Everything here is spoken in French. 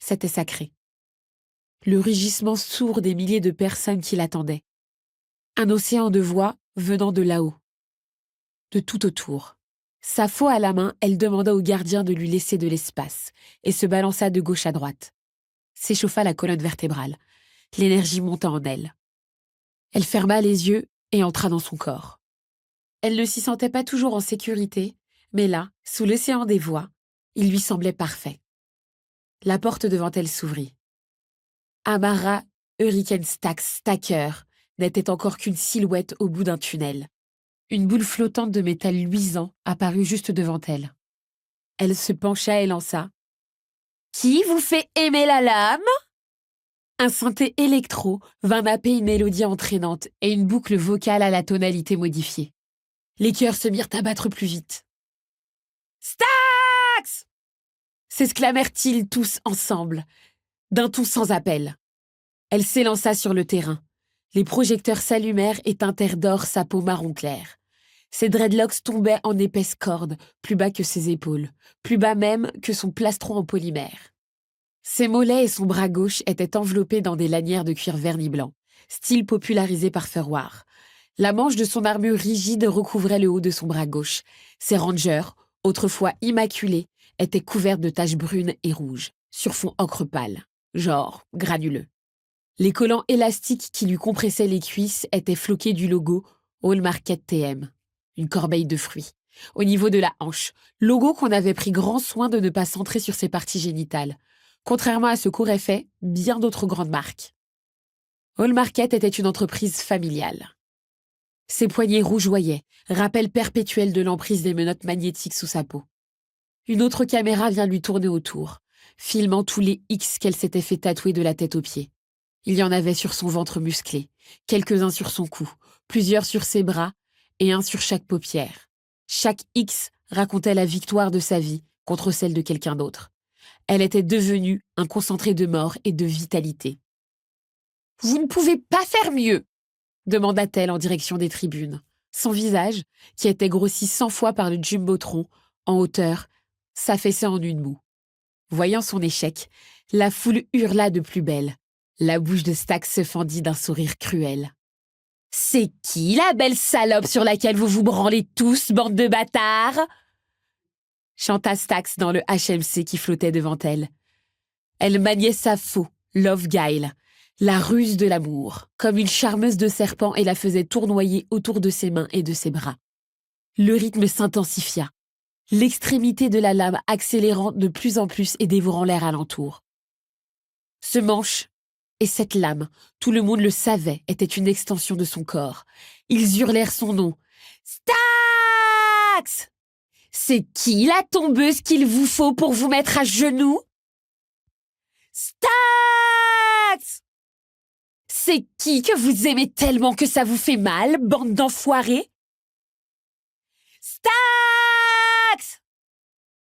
C'était sacré. Le rugissement sourd des milliers de personnes qui l'attendaient. Un océan de voix venant de là-haut. De tout autour. Sa faux à la main, elle demanda au gardien de lui laisser de l'espace et se balança de gauche à droite. S'échauffa la colonne vertébrale. L'énergie monta en elle. Elle ferma les yeux et entra dans son corps. Elle ne s'y sentait pas toujours en sécurité, mais là, sous l'océan des voix, il lui semblait parfait. La porte devant elle s'ouvrit. Amara Hurricane Stacker n'était encore qu'une silhouette au bout d'un tunnel. Une boule flottante de métal luisant apparut juste devant elle. Elle se pencha et lança « Qui vous fait aimer la lame ?» Un synthé électro vint napper une mélodie entraînante et une boucle vocale à la tonalité modifiée. Les cœurs se mirent à battre plus vite. « Stax !» s'exclamèrent-ils tous ensemble, d'un ton sans appel. Elle s'élança sur le terrain. Les projecteurs s'allumèrent et teintèrent d'or sa peau marron clair. Ses dreadlocks tombaient en épaisses cordes, plus bas que ses épaules, plus bas même que son plastron en polymère. Ses mollets et son bras gauche étaient enveloppés dans des lanières de cuir verni blanc, style popularisé par Furwar. La manche de son armure rigide recouvrait le haut de son bras gauche. Ses rangers, autrefois immaculés, étaient couverts de taches brunes et rouges, sur fond ocre pâle, genre granuleux. Les collants élastiques qui lui compressaient les cuisses étaient floqués du logo All Market TM, une corbeille de fruits, au niveau de la hanche, logo qu'on avait pris grand soin de ne pas centrer sur ses parties génitales, contrairement à ce qu'auraient fait bien d'autres grandes marques. All Market était une entreprise familiale. Ses poignets rougeoyaient, rappel perpétuel de l'emprise des menottes magnétiques sous sa peau. Une autre caméra vient lui tourner autour, filmant tous les X qu'elle s'était fait tatouer de la tête aux pieds. Il y en avait sur son ventre musclé, quelques-uns sur son cou, plusieurs sur ses bras et un sur chaque paupière. Chaque X racontait la victoire de sa vie contre celle de quelqu'un d'autre. Elle était devenue un concentré de mort et de vitalité. « Vous ne pouvez pas faire mieux !» demanda-t-elle en direction des tribunes. Son visage, qui était grossi 100 fois par le jumbotron, en hauteur, s'affaissait en une moue. Voyant son échec, la foule hurla de plus belle. La bouche de Stax se fendit d'un sourire cruel. « C'est qui la belle salope sur laquelle vous vous branlez tous, bande de bâtards ?» chanta Stax dans le HMC qui flottait devant elle. Elle maniait sa faux, Love Guile, la ruse de l'amour, comme une charmeuse de serpent et la faisait tournoyer autour de ses mains et de ses bras. Le rythme s'intensifia, l'extrémité de la lame accélérant de plus en plus et dévorant l'air alentour. Ce manche et cette lame, tout le monde le savait, était une extension de son corps. Ils hurlèrent son nom. « Stax ! C'est qui la tombeuse qu'il vous faut pour vous mettre à genoux ? Stax ! C'est qui que vous aimez tellement que ça vous fait mal, bande d'enfoirés ? Stax !